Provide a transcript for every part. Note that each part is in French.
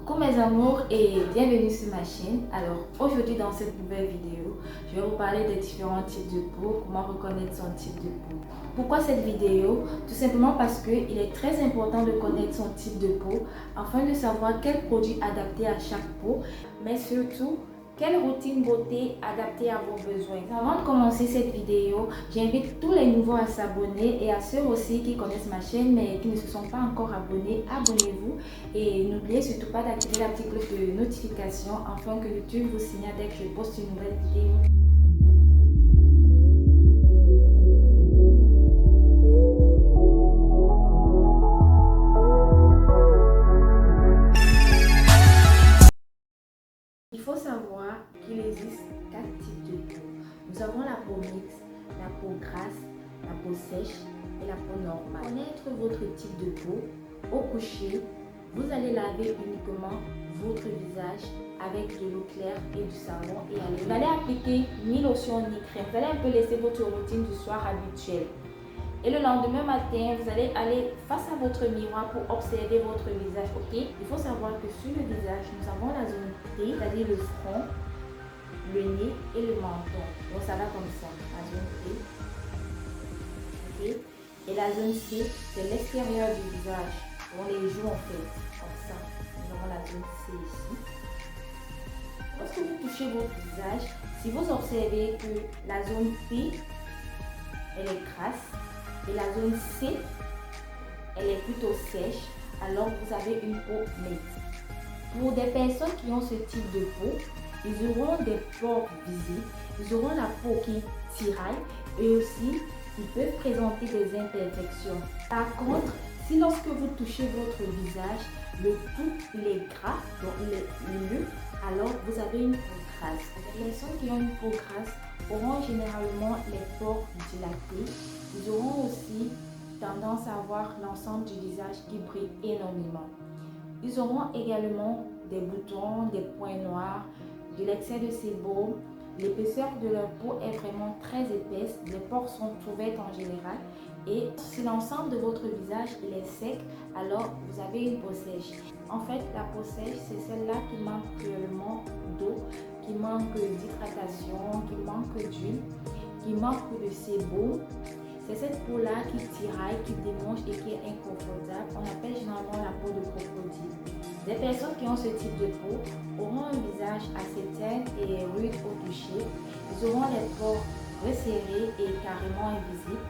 Coucou mes amours et bienvenue sur ma chaîne. Alors aujourd'hui dans cette nouvelle vidéo, je vais vous parler des différents types de peau, comment reconnaître son type de peau. Pourquoi cette vidéo? Tout simplement parce qu'il est très important de connaître son type de peau afin de savoir quel produit adapter à chaque peau, mais surtout quelle routine beauté adaptée à vos besoins. Avant de commencer cette vidéo, j'invite tous les nouveaux à s'abonner et à ceux aussi qui connaissent ma chaîne mais qui ne se sont pas encore abonnés, abonnez-vous et n'oubliez surtout pas d'activer la petite cloche de notification afin que YouTube vous signale dès que je poste une nouvelle vidéo. Il faut savoir qu'il existe 4 types de peau. Nous avons la peau mixte, la peau grasse, la peau sèche et la peau normale. Pour connaître votre type de peau, au coucher, vous allez laver uniquement votre visage avec de l'eau claire et du savon et vous allez appliquer ni lotion ni crème. Vous allez un peu laisser votre routine du soir habituelle. Et le lendemain matin, vous allez aller face à votre miroir pour observer votre visage, ok? Il faut savoir que sur le visage, nous avons la zone T, c'est-à-dire le front, le nez et le menton. Donc ça va comme ça, la zone T. Ok? Et la zone C, c'est l'extérieur du visage. Donc les joues en fait, comme ça. Nous avons la zone C ici. Lorsque vous touchez votre visage, si vous observez que la zone T, elle est grasse, et la zone C, elle est plutôt sèche, alors vous avez une peau mixte. Pour des personnes qui ont ce type de peau, ils auront des pores visibles, ils auront la peau qui tiraille et aussi ils peuvent présenter des imperfections. Par contre, si lorsque vous touchez votre visage, le tout est gras, donc il est huileux, alors vous avez une peau grasse. Les personnes qui ont une peau grasse auront généralement les pores dilatés. Ils auront aussi tendance à avoir l'ensemble du visage qui brille énormément. Ils auront également des boutons, des points noirs, de l'excès de sébum. L'épaisseur de leur peau est vraiment très épaisse. Les pores sont ouverts en général. Et si l'ensemble de votre visage il est sec, alors vous avez une peau sèche. En fait, la peau sèche, c'est celle-là qui manque cruellement d'eau, qui manque d'hydratation, qui manque d'huile, qui manque de sébum. C'est cette peau-là qui tiraille, qui démange et qui est inconfortable. On appelle généralement la peau de crocodile. Les personnes qui ont ce type de peau auront un visage assez terne et rude au toucher. Ils auront les pores resserrés et carrément invisibles.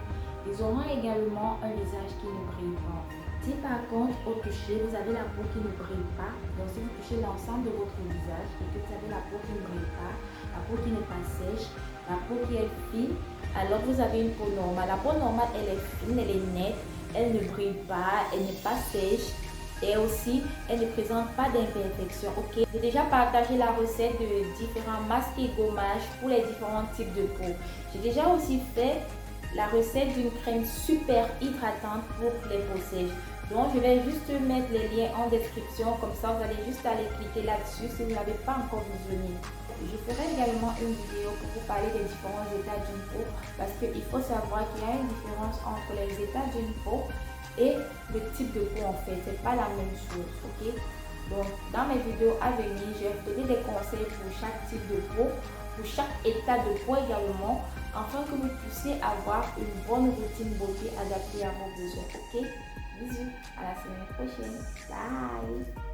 Ils auront également un visage qui ne brille pas. Si par contre au toucher vous avez la peau qui ne brille pas, donc si vous touchez l'ensemble de votre visage et que vous avez la peau qui ne brille pas, la peau qui n'est pas sèche, la peau qui est fine, alors vous avez une peau normale. La peau normale elle est fine, elle est nette, elle ne brille pas, elle n'est pas sèche et aussi elle ne présente pas d'imperfection. Ok, j'ai déjà partagé la recette de différents masques et gommages pour les différents types de peau. J'ai déjà aussi fait la recette d'une crème super hydratante pour les peaux sèches. Donc je vais juste mettre les liens en description, comme ça vous allez juste aller cliquer là-dessus si vous n'avez pas encore visionné. Je ferai également une vidéo pour vous parler des différents états d'une peau parce qu'il faut savoir qu'il y a une différence entre les états d'une peau et le type de peau en fait, c'est pas la même chose, ok? Donc dans mes vidéos à venir, je vais vous donner des conseils pour chaque type de peau, pour chaque état de peau également, afin que vous puissiez avoir une bonne routine beauté adaptée à vos besoins, ok? Bisous, à la semaine prochaine, bye!